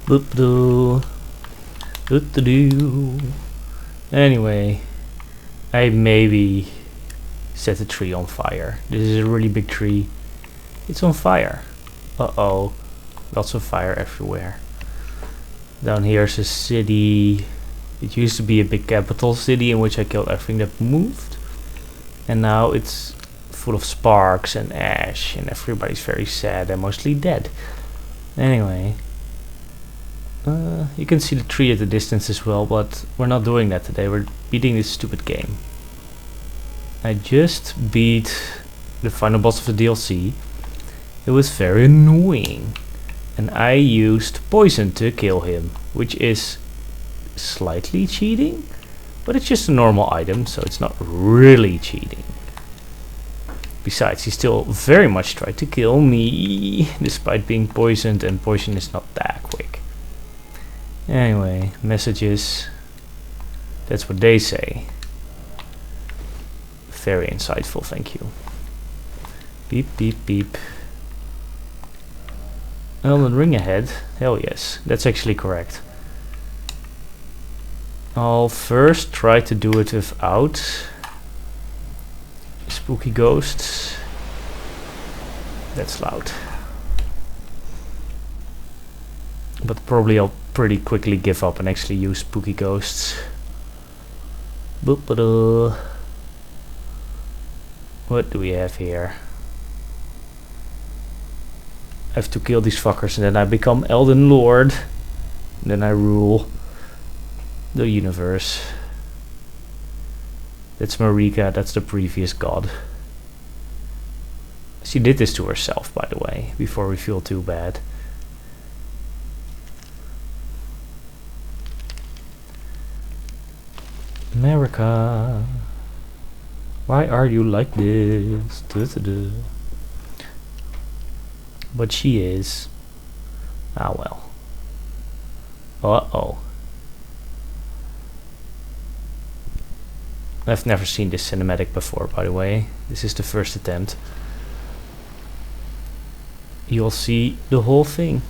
Boop doo. Doo. Anyway, I maybe set the tree on fire. This is a really big tree. It's on fire. Uh-oh. Lots of fire everywhere. Down here is a city. It used to be a big capital city in which I killed everything that moved. And now it's full of sparks and ash and everybody's very sad and mostly dead. Anyway. You can see the tree at the distance as well, but we're not doing that today. We're beating this stupid game. I just beat the final boss of the DLC. It was very annoying. And I used poison to kill him, which is slightly cheating, but it's just a normal item, so it's not really cheating. Besides, he still very much tried to kill me, despite being poisoned, and poison is not that quick. Anyway, messages. That's what they say. Very insightful, thank you. Beep, beep, beep. Elden Ring ahead? Hell yes, that's actually correct. I'll first try to do it without spooky ghosts. That's loud. But probably I'll pretty quickly give up and actually use spooky ghosts. Boop-a-doo. What do we have here? I have to kill these fuckers and then I become Elden Lord. And then I rule the universe. That's Marika, that's the previous god. She did this to herself, by the way, before we feel too bad. America, why are you like this? Du-du-du. But she is. Ah well. Uh-oh. I've never seen this cinematic before, by the way. This is the first attempt. You'll see the whole thing.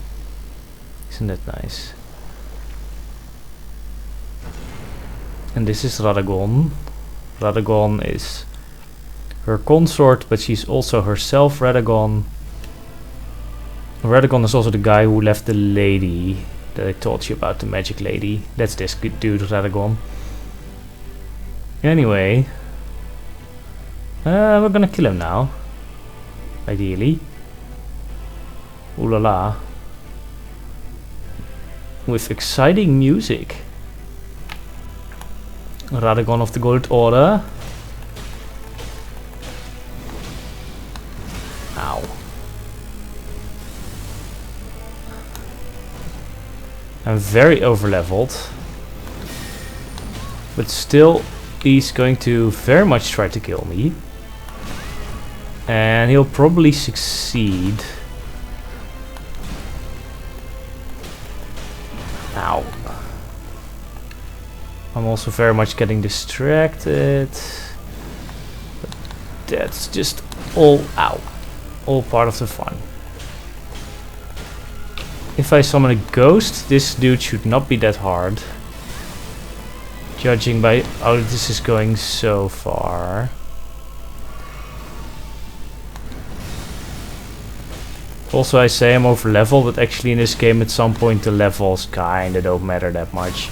Isn't that nice? And this is Radagon. Radagon is her consort, but she's also herself Radagon. Radagon is also the guy who left the lady that I told you about, the magic lady. That's this good dude, Radagon. Anyway, we're gonna kill him now. Ideally. Ooh la la. With exciting music. Radagon of the Gold Order. Ow. I'm very overleveled. But still, he's going to very much try to kill me. And he'll probably succeed. Ow. I'm also very much getting distracted. But that's just all part of the fun. If I summon a ghost, this dude should not be that hard. Judging by how this is going so far. Also, I say I'm over level, but actually in this game at some point the levels kinda don't matter that much.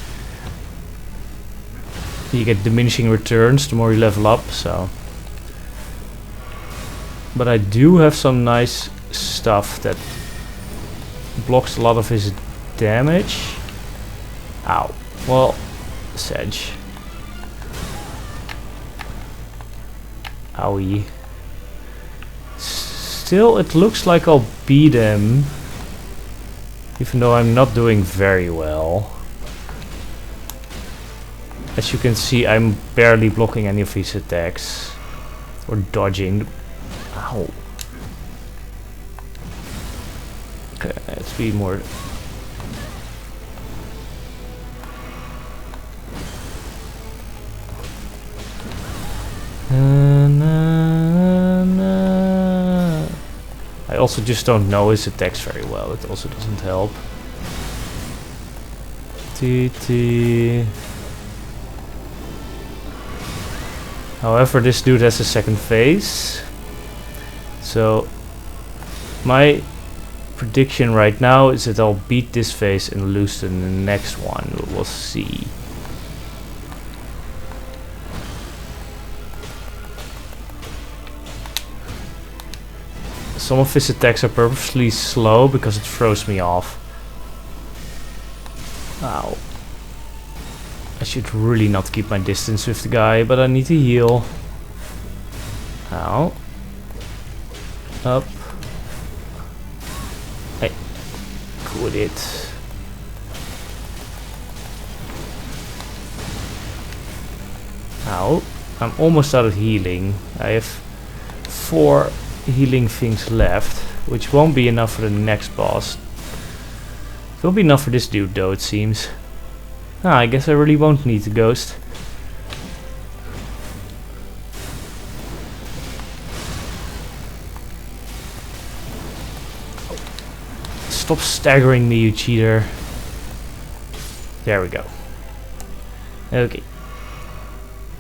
You get diminishing returns the more you level up, so. But I do have some nice stuff that blocks a lot of his damage. Ow. Well, Sedge. Owie. Still, it looks like I'll beat him. Even though I'm not doing very well. As you can see, I'm barely blocking any of his attacks. Or dodging. Ow. Okay, let's be more... I also just don't know his attacks very well. It also doesn't help. However, this dude has a second phase. So my prediction right now is that I'll beat this phase and lose in the next one. We'll see. Some of his attacks are purposely slow because it throws me off. Ow. I should really not keep my distance with the guy, but I need to heal. Ow. Up. Hey. Quit it. Ow. I'm almost out of healing. I have 4 healing things left, which won't be enough for the next boss. It will be enough for this dude though, it seems. I guess I really won't need the ghost. Stop staggering me, you cheater. There we go. Okay.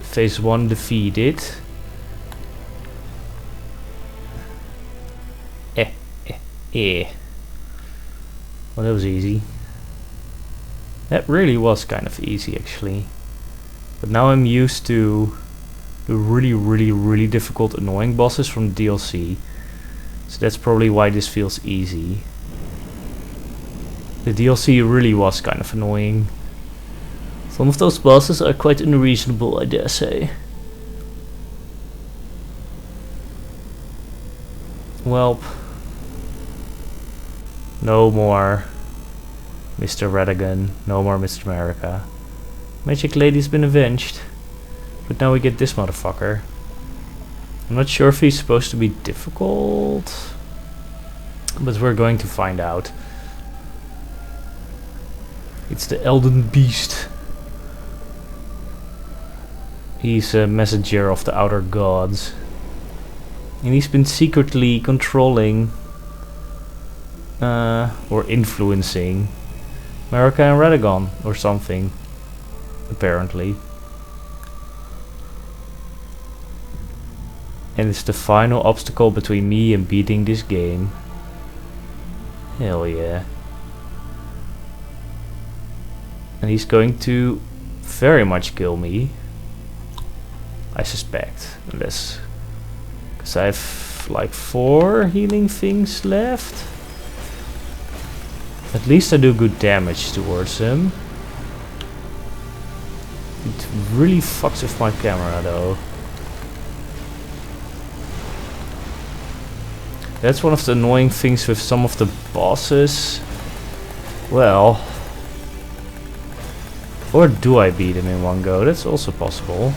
Phase 1 defeated. Well, that was easy. That really was kind of easy actually. But now I'm used to the really difficult annoying bosses from DLC. So that's probably why this feels easy. The DLC really was kind of annoying. Some of those bosses are quite unreasonable, I dare say. Well, no more Mr. Radagon, no more Mr. America. Magic Lady's been avenged. But now we get this motherfucker. I'm not sure if he's supposed to be difficult, but we're going to find out. It's the Elden Beast. He's a messenger of the outer gods. And he's been secretly controlling or influencing America and Radagon or something, apparently. And it's the final obstacle between me and beating this game. Hell yeah. And he's going to very much kill me, I suspect, unless, because I have like 4 healing things left. At least I do good damage towards him. It really fucks with my camera though. That's one of the annoying things with some of the bosses. Well, or do I beat him in one go? That's also possible.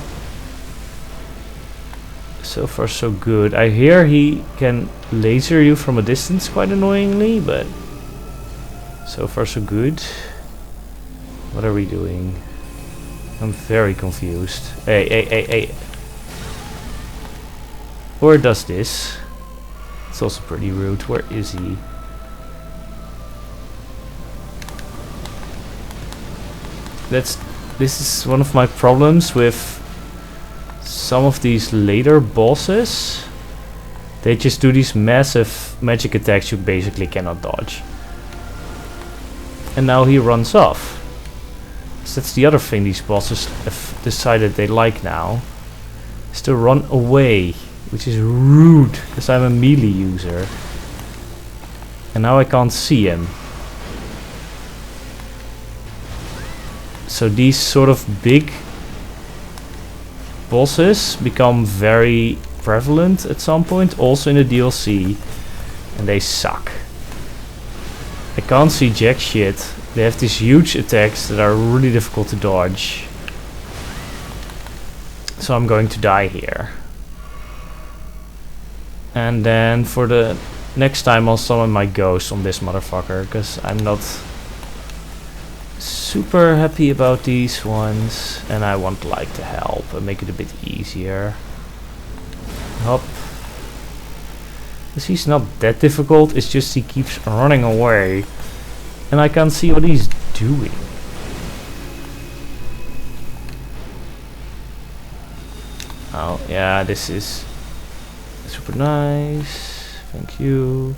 So far so good. I hear he can laser you from a distance quite annoyingly, but so far so good. What are we doing? I'm very confused. Hey. Or does this? It's also pretty rude. Where is he? This is one of my problems with some of these later bosses. They just do these massive magic attacks you basically cannot dodge. And now he runs off. So that's the other thing these bosses have decided they like now, is to run away, which is rude because I'm a melee user. And now I can't see him. So these sort of big bosses become very prevalent at some point, also in the DLC, and they suck. I can't see jack shit. They have these huge attacks that are really difficult to dodge. So I'm going to die here. And then for the next time I'll summon my ghost on this motherfucker, because I'm not super happy about these ones, and I want like to help and make it a bit easier. Hop. Because he's not that difficult, it's just he keeps running away and I can't see what he's doing. Oh, yeah, this is super nice. Thank you.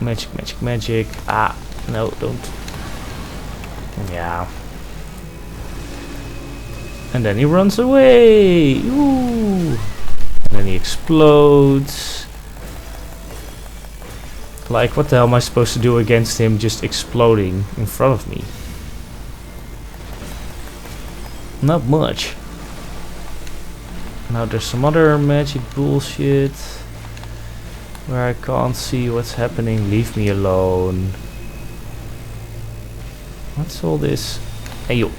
Magic, magic, magic. Ah, no, don't. Yeah. And then he runs away. Ooh. And then he explodes. Like, what the hell am I supposed to do against him just exploding in front of me? Not much. Now there's some other magic bullshit where I can't see what's happening. Leave me alone. What's all this? Hey yo.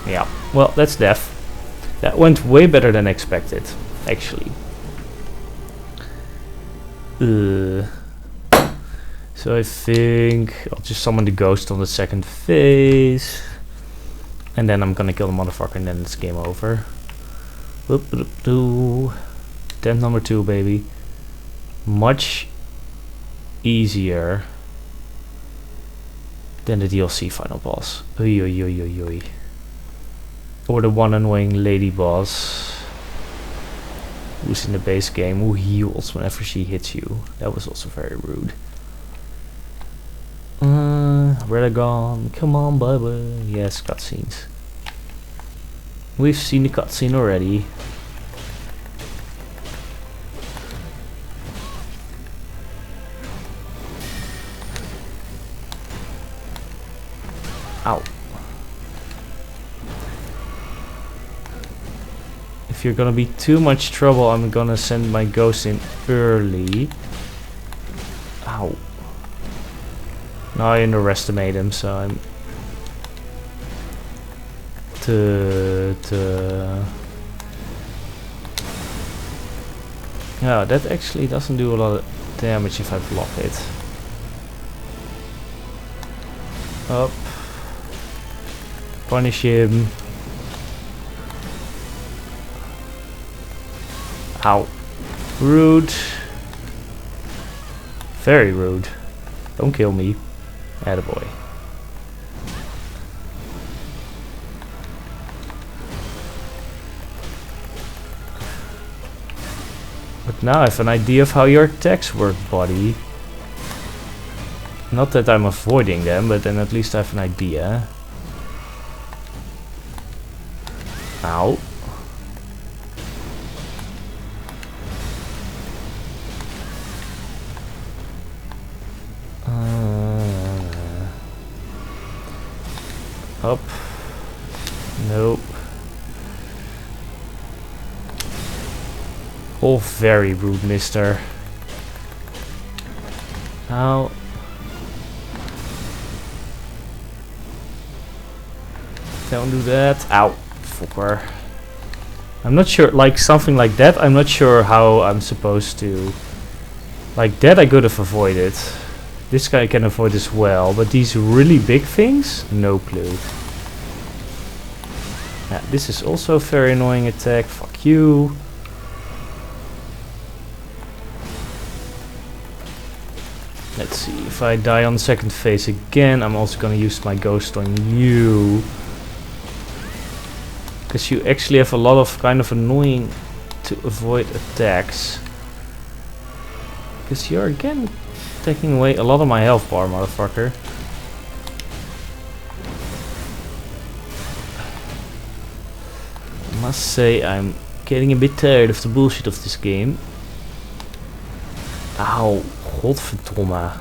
Yeah, well, that's death. That went way better than expected, actually. So I think I'll just summon the ghost on the second phase. And then I'm gonna kill the motherfucker and then it's game over. Attempt number 2, baby. Much easier than the DLC final boss. Oy, oy, oy, oy, oy. Or the one annoying lady boss who's in the base game, who heals whenever she hits you. That was also very rude. Redagon, come on, baby. Yes, cutscenes. We've seen the cutscene already. Ow. If you're gonna be too much trouble, I'm gonna send my ghost in early. Ow. Now I underestimate him, so I'm yeah, that actually doesn't do a lot of damage if I block it. Up. Punish him. Ow. Rude. Very rude. Don't kill me. Attaboy. But now I have an idea of how your attacks work, buddy. Not that I'm avoiding them, but then at least I have an idea. Ow. Up. Nope. Oh, very rude, mister. Ow. Don't do that. Ow. Fucker. I'm not sure, like something like that, I'm not sure how I'm supposed to... Like that I could have avoided. This guy can avoid as well, but these really big things? No clue. Yeah, this is also a very annoying attack. Fuck you. Let's see, if I die on the second phase again, I'm also gonna use my ghost on you. Because you actually have a lot of kind of annoying to avoid attacks. Because you're again taking away a lot of my health bar, motherfucker. I must say I'm getting a bit tired of the bullshit of this game. Ow, godverdomme.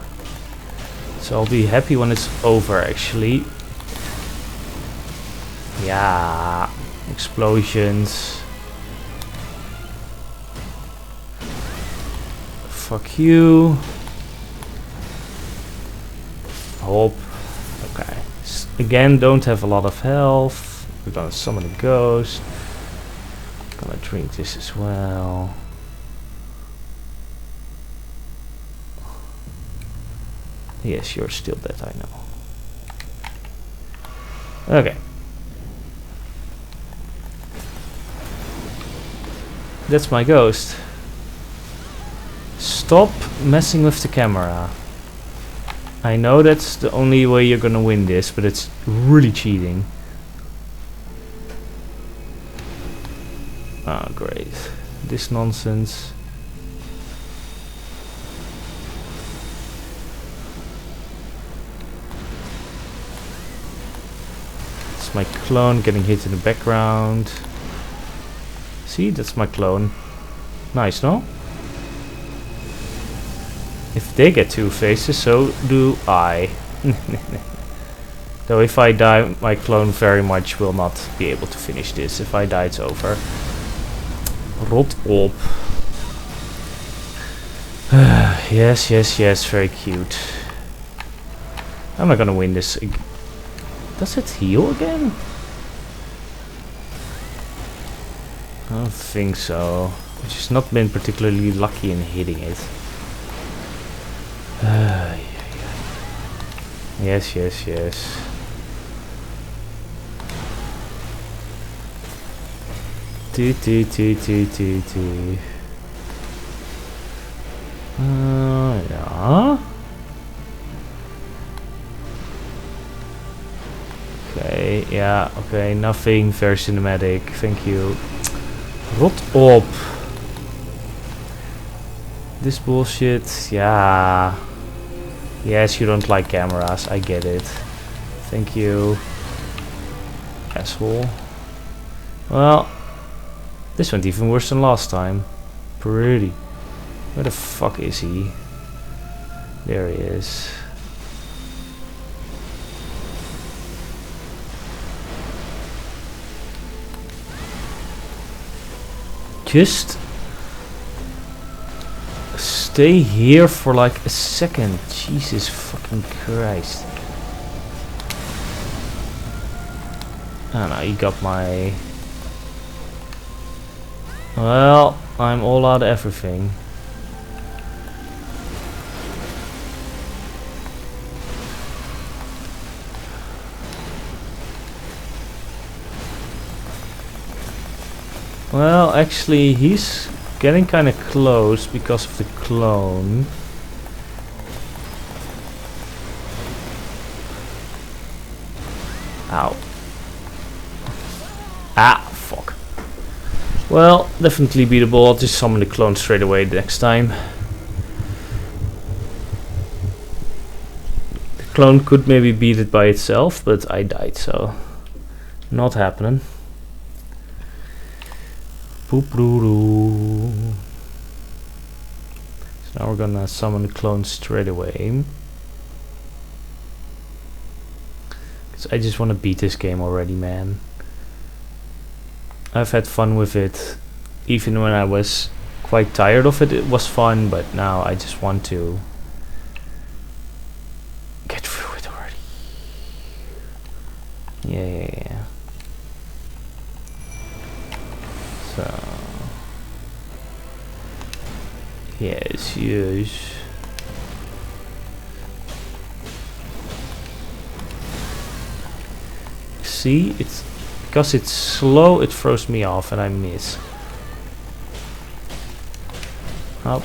So I'll be happy when it's over, actually. Yeah, explosions. Fuck you. Hop. Okay. Again, don't have a lot of health. We're gonna summon a ghost. Gonna drink this as well. Yes, you're still dead, I know. Okay. That's my ghost. Stop messing with the camera. I know that's the only way you're gonna win this, but it's really cheating. Ah, great. This nonsense. It's my clone getting hit in the background. See, that's my clone. Nice, no? If they get 2 faces, so do I. Though if I die, my clone very much will not be able to finish this. If I die, it's over. Rot op. Yes, yes, yes, very cute. I'm not gonna win this. Does it heal again? I don't think so. I've just not been particularly lucky in hitting it. Yes, yes, yes. T. Yeah. Okay, yeah, okay, nothing very cinematic, thank you. Rot op. This bullshit, yeah. Yes, you don't like cameras, I get it. Thank you. Asshole. Well, this went even worse than last time. Pretty. Where the fuck is he? There he is. Just stay here for like a second. Jesus fucking Christ. Oh no, you got my... Well, I'm all out of everything. Well, actually, he's getting kind of close because of the clone. Ow. Ah, fuck. Well, definitely beatable. I'll just summon the clone straight away next time. The clone could maybe beat it by itself, but I died, so not happening. Poop-doo-doo. So now we're gonna summon the clone straight away. Because I just want to beat this game already, man. I've had fun with it. Even when I was quite tired of it, it was fun, but now I just want to get through it already. Yeah. So... Yes. See, it's because it's slow, it throws me off and I miss. Up.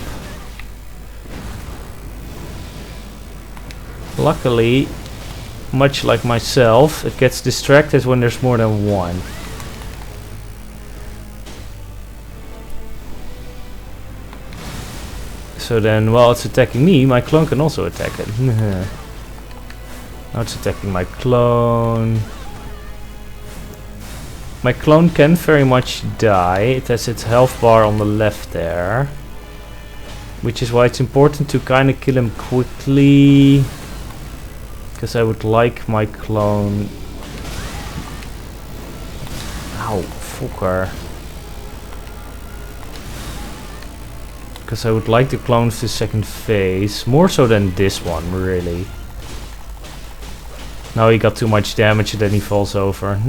Luckily, much like myself, it gets distracted when there's more than one. So then, while it's attacking me, my clone can also attack it. Now it's attacking my clone. My clone can very much die. It has its health bar on the left there. Which is why it's important to kind of kill him quickly. Because I would like my clone... Ow, fucker. Because I would like the clone of the second phase. More so than this one, really. Now he got too much damage and then he falls over.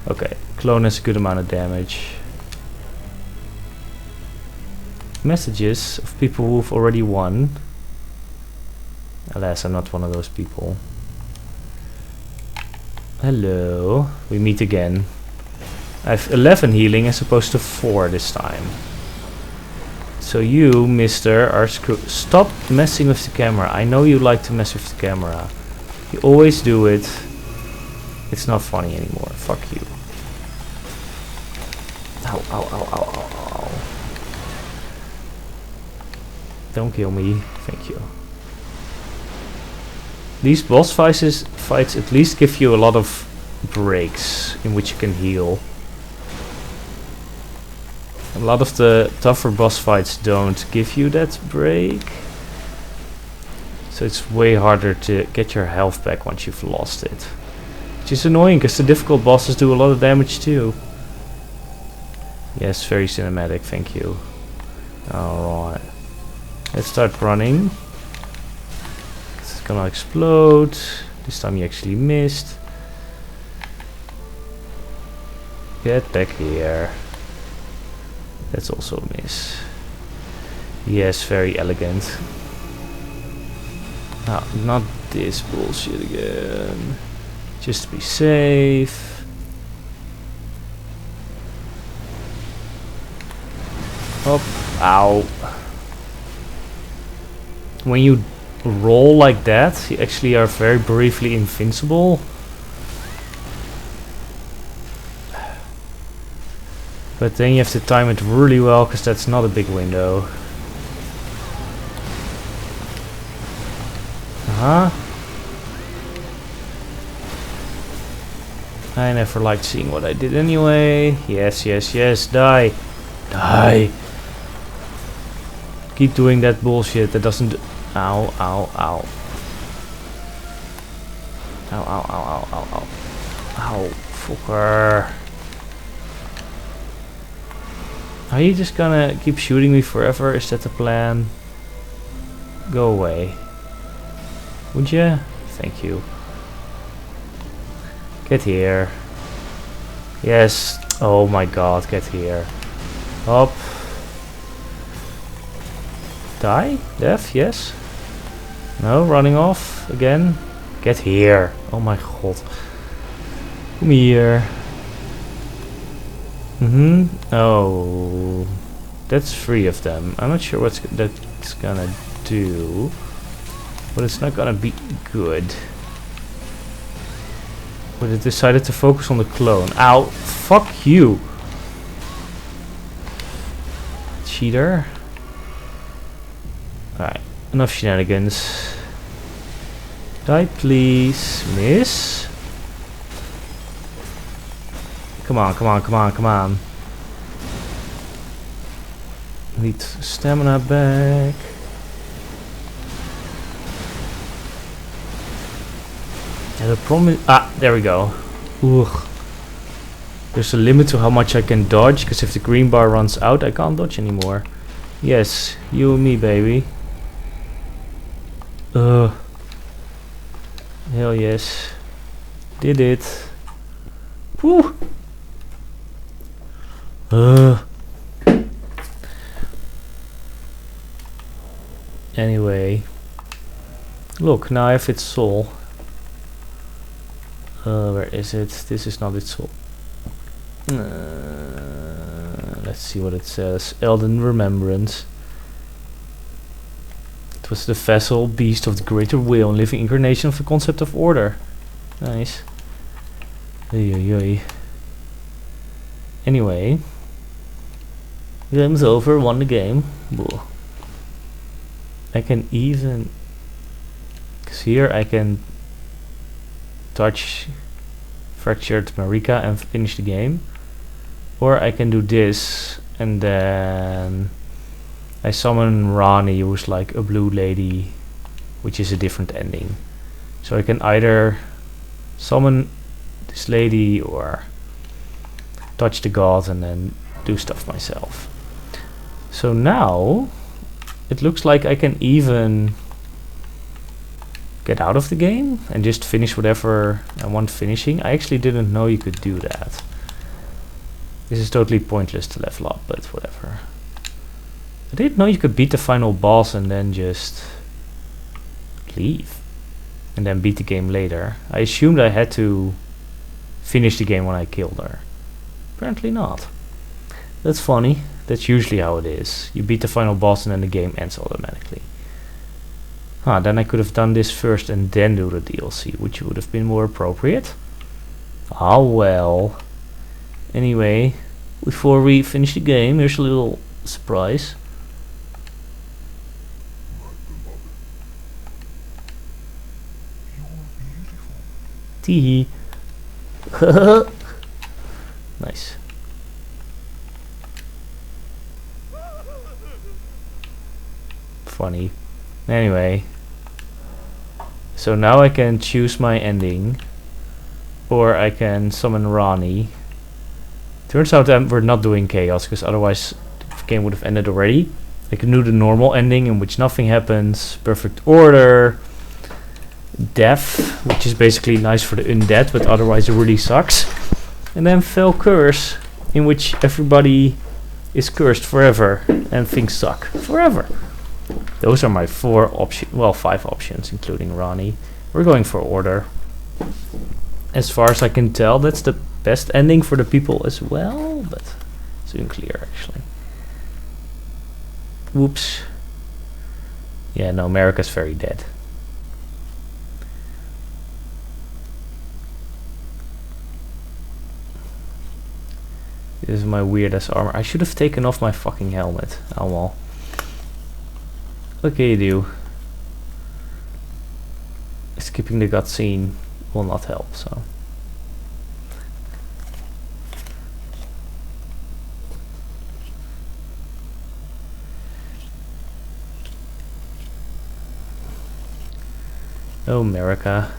Okay, clone has a good amount of damage. Messages of people who've already won. Alas, I'm not one of those people. Hello, we meet again. I have 11 healing as opposed to 4 this time. So you, mister, are screwed. Stop messing with the camera. I know you like to mess with the camera. You always do it. It's not funny anymore. Fuck you. Ow, ow, ow, ow, ow, ow. Don't kill me, thank you. These boss fights at least give you a lot of breaks in which you can heal. A lot of the tougher boss fights don't give you that break. So it's way harder to get your health back once you've lost it. Which is annoying because the difficult bosses do a lot of damage too. Yes, very cinematic, thank you. Alright. Let's start running. It's gonna explode. This time you actually missed. Get back here. That's also a miss. Yes, very elegant. Oh, not this bullshit again. Just to be safe. Hop. Ow. When you roll like that, you actually are very briefly invincible. But then you have to time it really well, because that's not a big window. I never liked seeing what I did anyway. Yes, yes, yes, die. Die. Keep doing that bullshit that doesn't... Ow, ow, ow. Ow, ow, ow, ow, ow, ow. Ow, fucker. Are you just gonna keep shooting me forever? Is that the plan? Go away. Would ya? Thank you. Get here. Yes. Oh my god, get here. Up. Die? Death? Yes. No, running off again. Get here. Oh my god. Come here. Oh, that's 3 of them. I'm not sure what that's gonna do, but it's not gonna be good. But it decided to focus on the clone. Ow! Fuck you! Cheater. Alright, enough shenanigans. Die please, miss. Come on, come on, come on, come on. Need stamina back. And the problem is... Ah, there we go. Ugh. There's a limit to how much I can dodge, because if the green bar runs out, I can't dodge anymore. Yes, you and me, baby. Ugh. Hell yes. Did it. Woo! Anyway, look, now I have its soul. Where is it? This is not its soul. Let's see what it says. Elden Remembrance. It was the vessel, beast of the greater will, and living incarnation of the concept of order. Nice. Anyway, game's over, won the game. Boo. I can even, cause here I can touch Fractured Marika and finish the game, or I can do this and then I summon Rani, who's like a blue lady, which is a different ending. So I can either summon this lady or touch the god and then do stuff myself. So now it looks like I can even get out of the game and just finish whatever I want finishing. I actually didn't know you could do that. This is totally pointless to level up, but whatever. I didn't know you could beat the final boss and then just leave and then beat the game later. I assumed I had to finish the game when I killed her. Apparently not. That's funny. That's usually how it is. You beat the final boss and then the game ends automatically. Then I could have done this first and then do the DLC, which would have been more appropriate. Ah well. Anyway. before we finish the game, here's a little surprise. Teehee. Nice. Funny. Anyway. So now I can choose my ending. Or I can summon Ronnie. Turns out that we're not doing chaos, because otherwise the game would have ended already. I can do the normal ending in which nothing happens. Perfect order. Death, which is basically nice for the undead, but otherwise it really sucks. And then Fell Curse, in which everybody is cursed forever and things suck forever. Those are my 4 options, well 5 options, including Ronnie. We're going for order. As far as I can tell, that's the best ending for the people as well, but it's unclear actually. Whoops. Yeah, no, America's very dead. This is my weird ass armor. I should have taken off my fucking helmet. Oh well. What can you do? Skipping the cutscene will not help, so. Oh, America.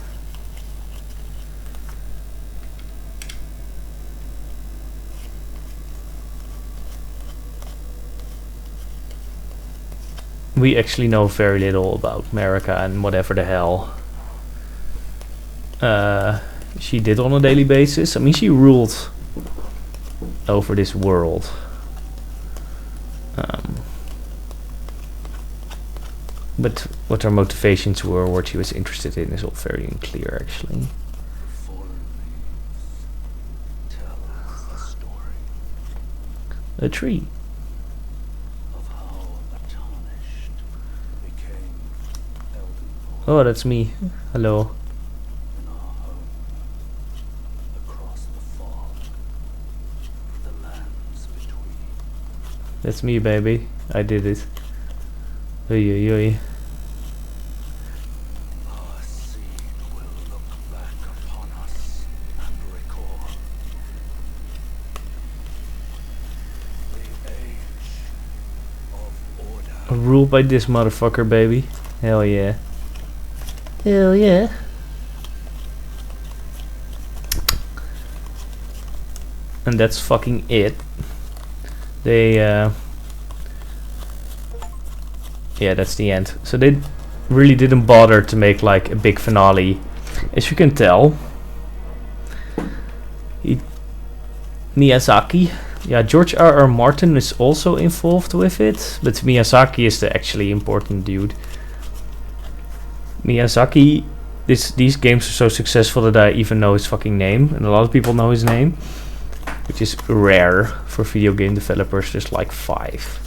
We actually know very little about America and whatever the hell she did on a daily basis. I mean, she ruled over this world. But what her motivations were, what she was interested in, is all very unclear, actually. A tree. Oh, that's me. Hello. That's me, baby. I did it. Oy, oy, oy. Ruled by this motherfucker, baby. Hell yeah. Hell yeah. And that's fucking it. They yeah, that's the end. So they really didn't bother to make like a big finale. As you can tell, Miyazaki, yeah, George R.R. Martin is also involved with it, but Miyazaki is the actually important dude. Miyazaki, these games are so successful that I even know his fucking name, and a lot of people know his name, which is rare for video game developers. There's like 5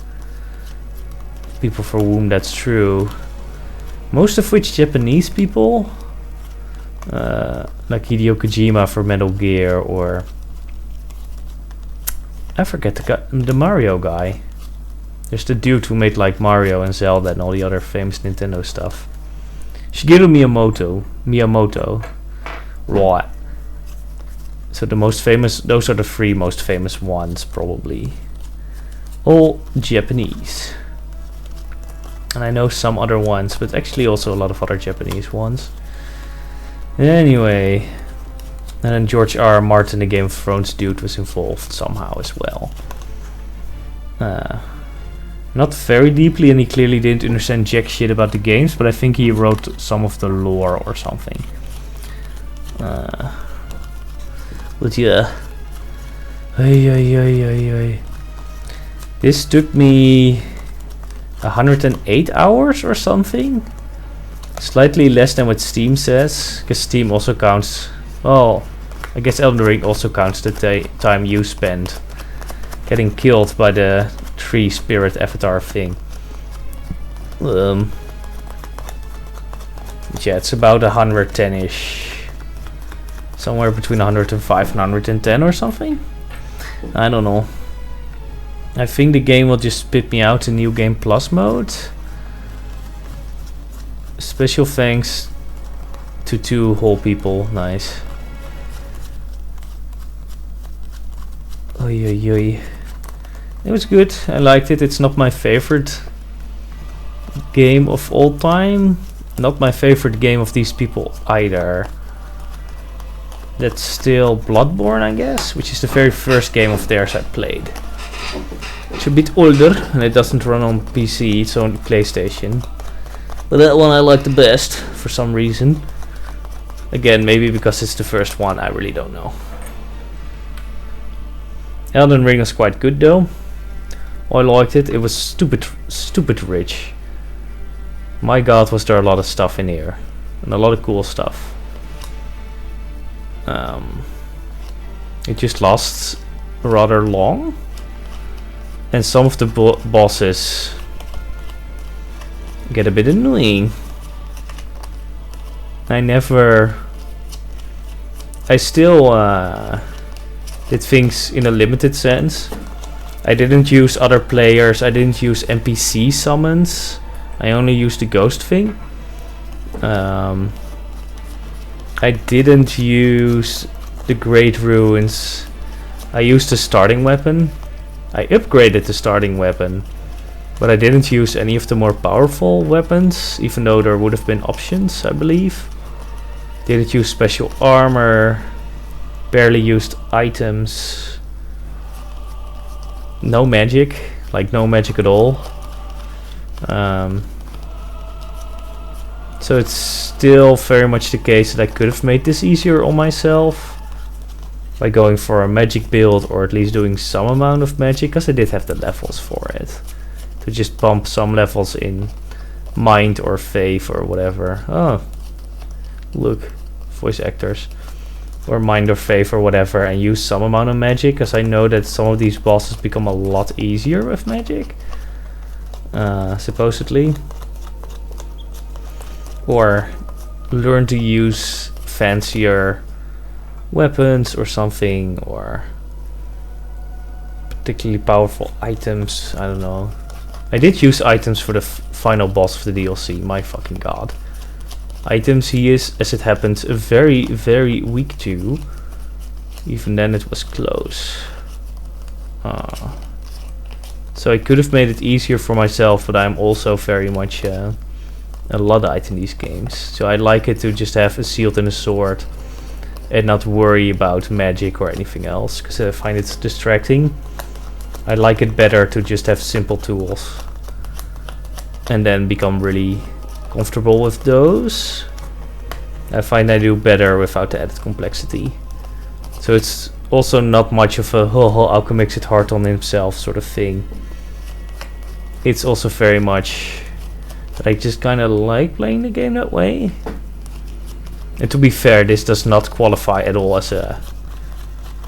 people for whom that's true, most of which Japanese people, like Hideo Kojima for Metal Gear, or I forget the Mario guy. There's the dude who made like Mario and Zelda and all the other famous Nintendo stuff. Shigeru Miyamoto. Right. So the most famous, those are the 3 most famous ones, probably. All Japanese. And I know some other ones, but actually also a lot of other Japanese ones. Anyway. And then George R.R. Martin, the Game of Thrones dude, was involved somehow as well. Not very deeply, and he clearly didn't understand jack shit about the games, but I think he wrote some of the lore or something. But yeah. This took me 108 hours or something? Slightly less than what Steam says, because Steam also counts, well, I guess Elden Ring also counts the time you spend getting killed by the tree spirit avatar thing. Yeah, it's about 110-ish. Somewhere between 105 and 110 or something. I don't know. I think the game will just spit me out in New Game Plus mode. Special thanks to 2 whole people. Nice. Oy, oy, oy. It was good. I liked it. It's not my favorite game of all time. Not my favorite game of these people either. That's still Bloodborne, I guess, which is the very first game of theirs I played. It's a bit older and it doesn't run on PC, it's only PlayStation. But that one I like the best for some reason. Again, maybe because it's the first one, I really don't know. Elden Ring was quite good though. I liked it. It was stupid rich. My god, was there a lot of stuff in here. And a lot of cool stuff. It just lasts rather long. And some of the bosses get a bit annoying. I still did things in a limited sense. I didn't use other players, I didn't use NPC summons. I only used the ghost thing. I didn't use the Great Ruins. I used the starting weapon. I upgraded the starting weapon, but I didn't use any of the more powerful weapons, even though there would have been options, I believe. Didn't use special armor, barely used items, no magic, like no magic at all. So it's still very much the case that I could have made this easier on myself by going for a magic build, or at least doing some amount of magic, because I did have the levels for it. To just bump some levels in mind or faith or whatever. Oh, look, voice actors. Or mind or faith or whatever, and use some amount of magic, because I know that some of these bosses become a lot easier with magic. Supposedly. Or learn to use fancier weapons or something, or particularly powerful items. I don't know. I did use items for the final boss of the DLC, my fucking god. Items he is, as it happens, very, very weak to. Even then it was close. So I could have made it easier for myself, but I'm also very much a Luddite in these games. So I like it to just have a shield and a sword and not worry about magic or anything else, because I find it distracting. I like it better to just have simple tools and then become really comfortable with those. I find I do better without the added complexity. So it's also not much of a Alchemy makes it hard on himself sort of thing. It's also very much that I just kind of like playing the game that way. And to be fair, this does not qualify at all as a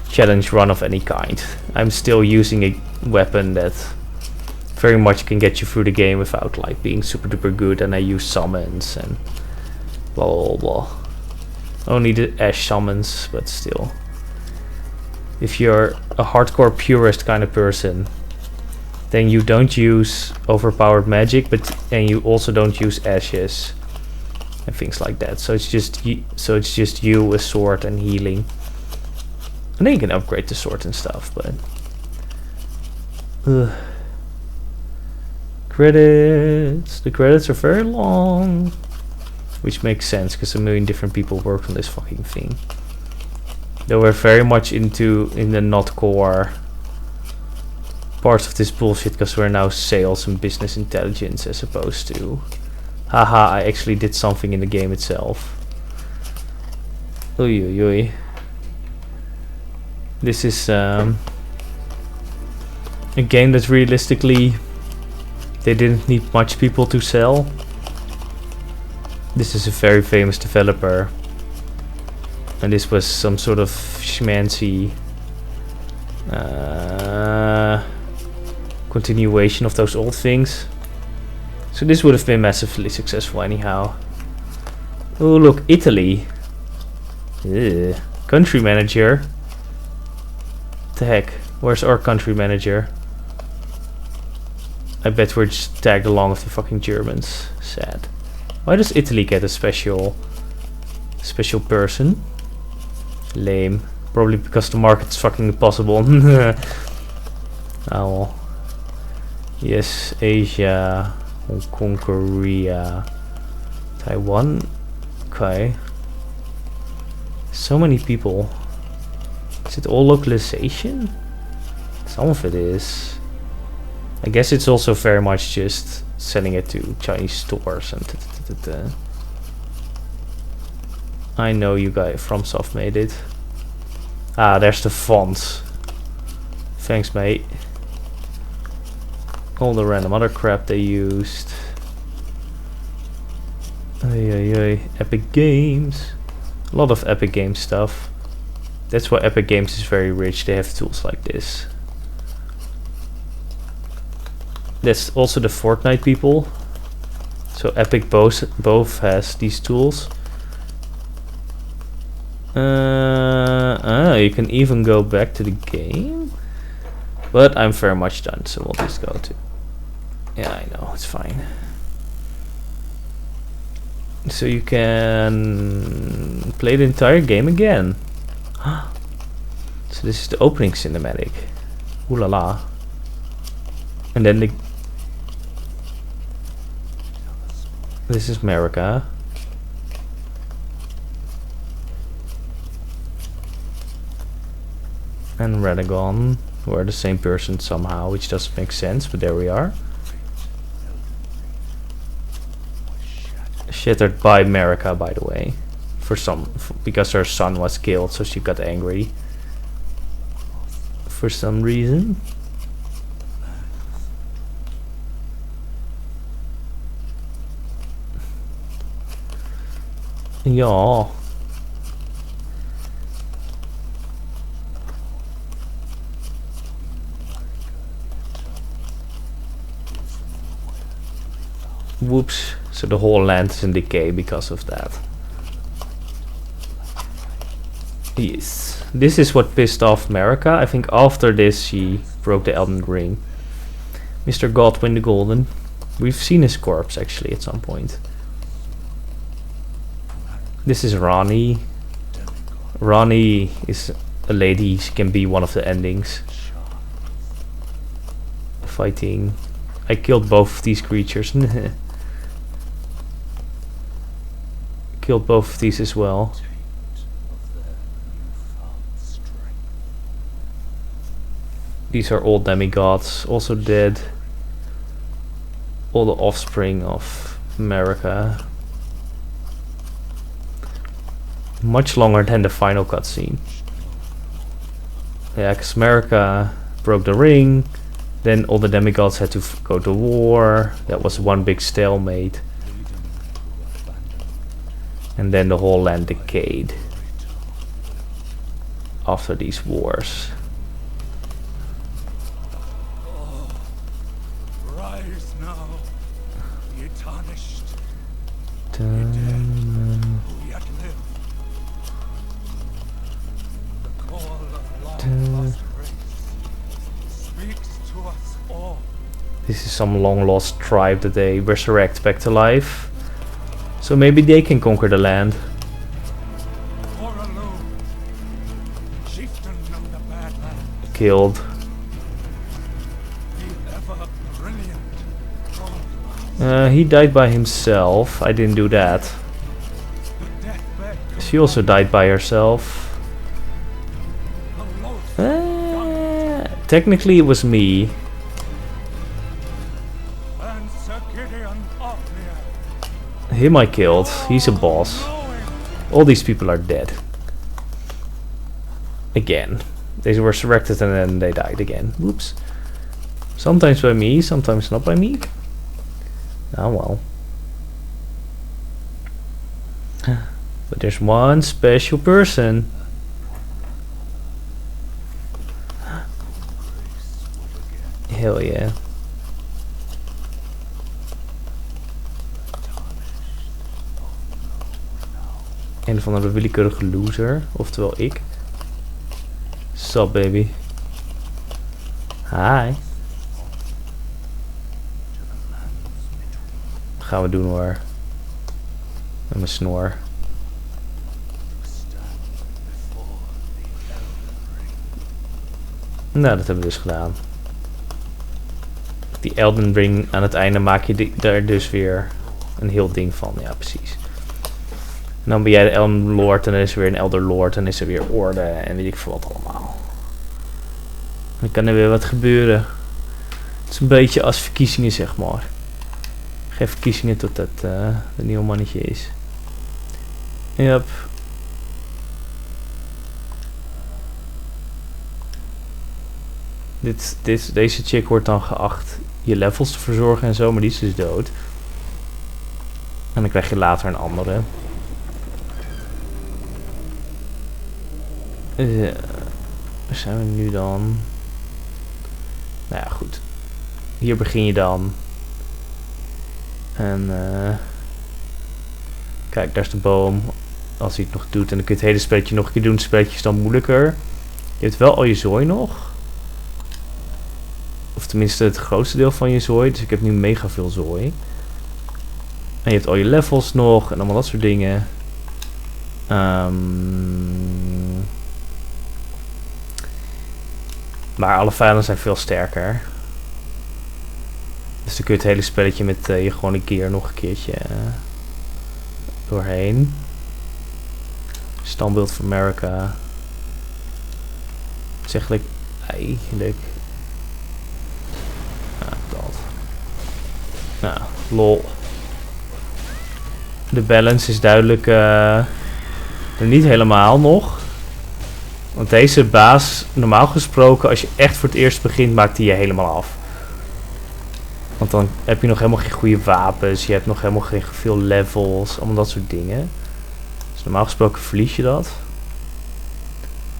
challenge run of any kind. I'm still using a weapon that very much can get you through the game without like being super duper good, and I use summons and blah blah blah. Only the Ash summons, but still. If you're a hardcore purist kind of person, then you don't use overpowered magic, and you also don't use ashes and things like that. So it's just you, a sword and healing. And then you can upgrade the sword and stuff, but credits. The credits are very long, which makes sense because a million different people worked on this fucking thing. They were very much in the not core parts of this bullshit, because we're now sales and business intelligence as opposed to haha, I actually did something in the game itself. Oy oy oy. This is a game that realistically they didn't need much people to sell. This is a very famous developer, and this was some sort of schmancy continuation of those old things. So this would have been massively successful anyhow. Oh look, Italy. Ugh. Country manager. What the heck? Where's our country manager? I bet we're just tagged along with the fucking Germans. Sad. Why does Italy get a special person? Lame. Probably because the market's fucking impossible. Oh well. Yes, Asia, Hong Kong, Korea, Taiwan. Okay. So many people. Is it all localization? Some of it is. I guess it's also very much just selling it to Chinese stores and I know you guys from Soft made it. Ah, there's the fonts. Thanks, mate. All the random other crap they used. Epic Games. A lot of Epic Games stuff. That's why Epic Games is very rich. They have tools like this. That's also the Fortnite people. So Epic both has these tools. You can even go back to the game. But I'm very much done, so we'll just go to... Yeah, I know, it's fine. So you can play the entire game again. So this is the opening cinematic. Ooh la la. And then this is America. And Radagon, who are the same person somehow, which doesn't make sense, but there we are. Shattered by America, by the way, because her son was killed, so she got angry for some reason. Yeah. Whoops. So the whole land is in decay because of that. Yes. This is what pissed off America. I think after this she broke the Elden Ring. Mr. Godwin the Golden. We've seen his corpse actually at some point. This is Ronnie. Ronnie is a lady. She can be one of the endings. Fighting. I killed both of these creatures. Killed both of these as well. These are all demigods, also dead. All the offspring of America. Much longer than the final cutscene. Yeah, because America broke the ring. Then all the demigods had to go to war. That was one big stalemate. And then the whole land decayed after these wars. Rise now, ye tarnished. This is some long lost tribe that they resurrect back to life. So maybe they can conquer the land. Killed. He died by himself. I didn't do that. She also died by herself. Technically it was me. Him I killed. He's a boss. All these people are dead. Again. They were resurrected and then they died again. Whoops. Sometimes by me, sometimes not by me. Oh well. But there's one special person. Hell yeah. Een van de willekeurige loser, oftewel ik. Sup baby. Hi. gaan we doen hoor. Met mijn snor. Nou, dat hebben we dus gedaan. Die Elden Ring aan het einde maak je daar dus weer een heel ding van. Ja, precies. En dan ben jij de Elden Lord en dan is er weer een Elder Lord en is er weer orde en weet ik veel wat allemaal. Dan kan er weer wat gebeuren. Het is een beetje als verkiezingen, zeg maar. Geen verkiezingen tot het een nieuw mannetje is. Yep. Deze chick wordt dan geacht je levels te verzorgen en zo, maar die is dus dood. En dan krijg je later een andere. Waar zijn we nu dan? Nou ja, goed. Hier begin je dan. En kijk, daar is de boom. Als hij het nog doet. En dan kun je het hele spelletje nog een keer doen. Het spelletje is dan moeilijker. Je hebt wel al je zooi nog. Of tenminste het grootste deel van je zooi. Dus ik heb nu mega veel zooi. En je hebt al je levels nog. En allemaal dat soort dingen. Maar alle vijanden zijn veel sterker. Dus dan kun je het hele spelletje met je gewone gear nog een keertje doorheen. Standbeeld van America. Zeg ik eigenlijk. Dat. Nou, lol. De balance is duidelijk er niet helemaal nog. Want deze baas, normaal gesproken, als je echt voor het eerst begint, maakt hij je helemaal af. Want dan heb je nog helemaal geen goede wapens. Je hebt nog helemaal geen veel levels. Allemaal dat soort dingen. Dus normaal gesproken verlies je dat.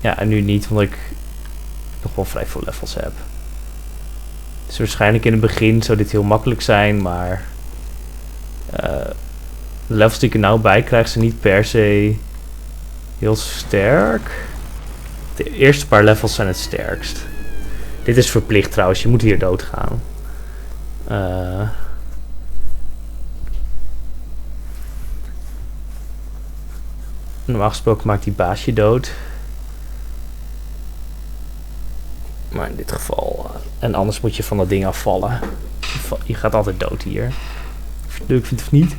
Ja, en nu niet, want ik nog wel vrij veel levels heb. Dus waarschijnlijk in het begin zou dit heel makkelijk zijn, maar de levels die ik er nou bij krijg zijn niet per se heel sterk. De eerste paar levels zijn het sterkst. Dit is verplicht trouwens, je moet hier doodgaan. Normaal gesproken maakt die baas je dood. Maar in dit geval... en anders moet je van dat ding afvallen. Je gaat altijd dood hier. Of je het leuk vindt of niet.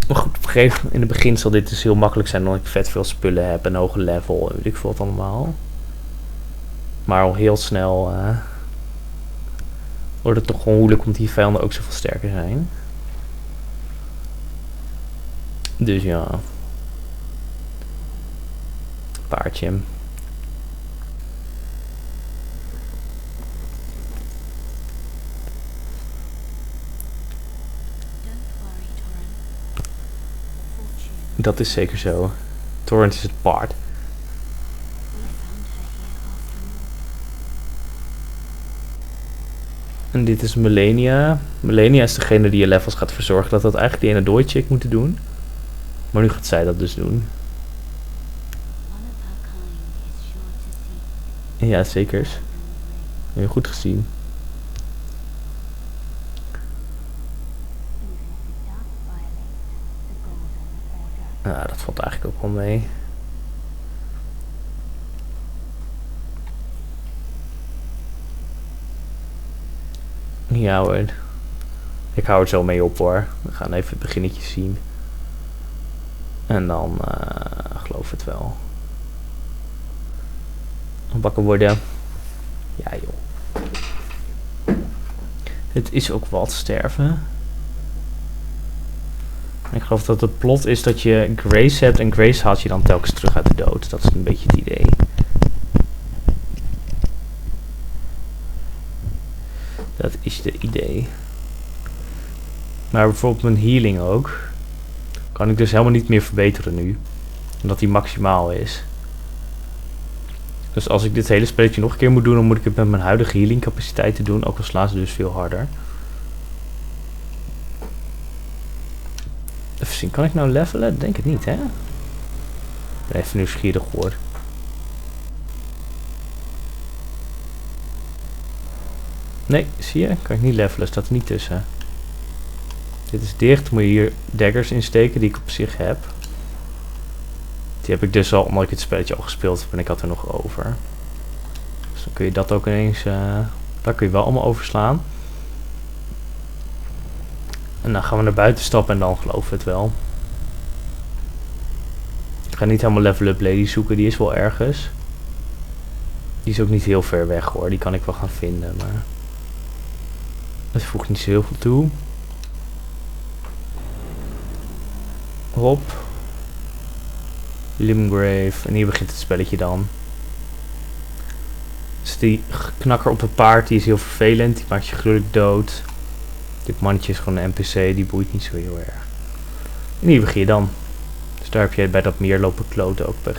Maar goed, op een gegeven moment in het begin zal dit dus heel makkelijk zijn. Omdat ik vet veel spullen heb en een hoge level en weet ik veel wat allemaal. Maar al heel snel... wordt het toch gewoon moeilijk omdat die vijanden ook zoveel sterker zijn. Dus ja. Paardje. Dat is zeker zo. Torrent is het paard. En dit is Melania. Melania is degene die je levels gaat verzorgen. Dat had eigenlijk die ene dooie-chick moeten doen. Maar nu gaat zij dat dus doen. Ja, zeker. Heb je goed gezien. Nou, dat valt eigenlijk ook wel mee. Ja hoor. Ik hou er zo mee op hoor. We gaan even het beginnetje zien. En dan geloof het wel. Bakken worden. Ja joh. Het is ook wat sterven. Ik geloof dat het plot is dat je Grace hebt en Grace haalt je dan telkens terug uit de dood. Dat is een beetje het idee. Dat is de idee. Maar bijvoorbeeld mijn healing ook. Kan ik dus helemaal niet meer verbeteren nu. Omdat die maximaal is. Dus als ik dit hele spelletje nog een keer moet doen, dan moet ik het met mijn huidige healing capaciteiten doen. Ook al slaan ze dus veel harder. Even zien, kan ik nou levelen? Denk het niet, hè? Ik ben even nieuwsgierig hoor. Nee, zie je? Kan ik niet levelen, staat er niet tussen. Dit is dicht, moet je hier daggers insteken die ik op zich heb. Die heb ik dus al, omdat ik het spelletje al gespeeld heb en ik had er nog over. Dus dan kun je dat ook ineens, daar kun je wel allemaal overslaan. En dan gaan we naar buiten stappen en dan geloven we het wel. Ik ga niet helemaal level up lady zoeken, die is wel ergens. Die is ook niet heel ver weg hoor, die kan ik wel gaan vinden, maar... Het voegt niet zo heel veel toe. Hop. Limgrave. En hier begint het spelletje dan. Dus die knakker op het paard, die is heel vervelend. Die maakt je gruwelijk dood. Dit mannetje is gewoon een NPC, die boeit niet zo heel erg. En hier begin je dan. Dus daar heb je bij dat meer lopen kloten ook op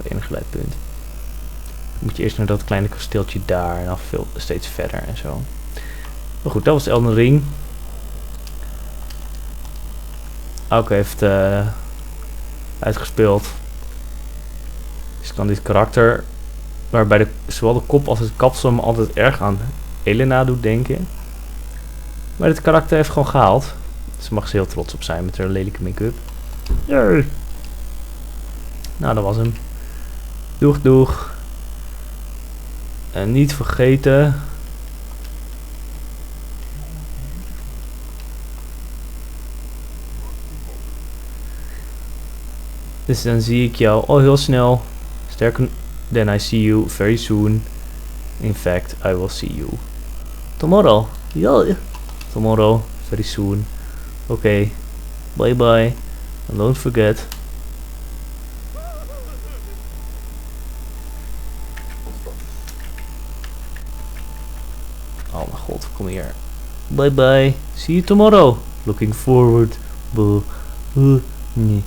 enig gelijk punt. Dan moet je eerst naar dat kleine kasteeltje daar en dan veel steeds verder en zo. Maar goed, dat was Elden Ring. Auke heeft uitgespeeld. Dus ik kan dit karakter, waarbij zowel de kop als het kapsel me altijd erg aan Elena doet denken. Maar dit karakter heeft gewoon gehaald. Dus daar mag ze heel trots op zijn met haar lelijke make-up. Yay. Nou, dat was hem. Doeg, doeg. En niet vergeten... Dus dan zie ik jou al heel snel. Sterker, then I see you very soon. In fact, I will see you tomorrow. Yeah. Tomorrow, very soon. Okay. Bye bye. And don't forget. Oh mijn god, kom hier. Bye bye. See you tomorrow. Looking forward. Nee.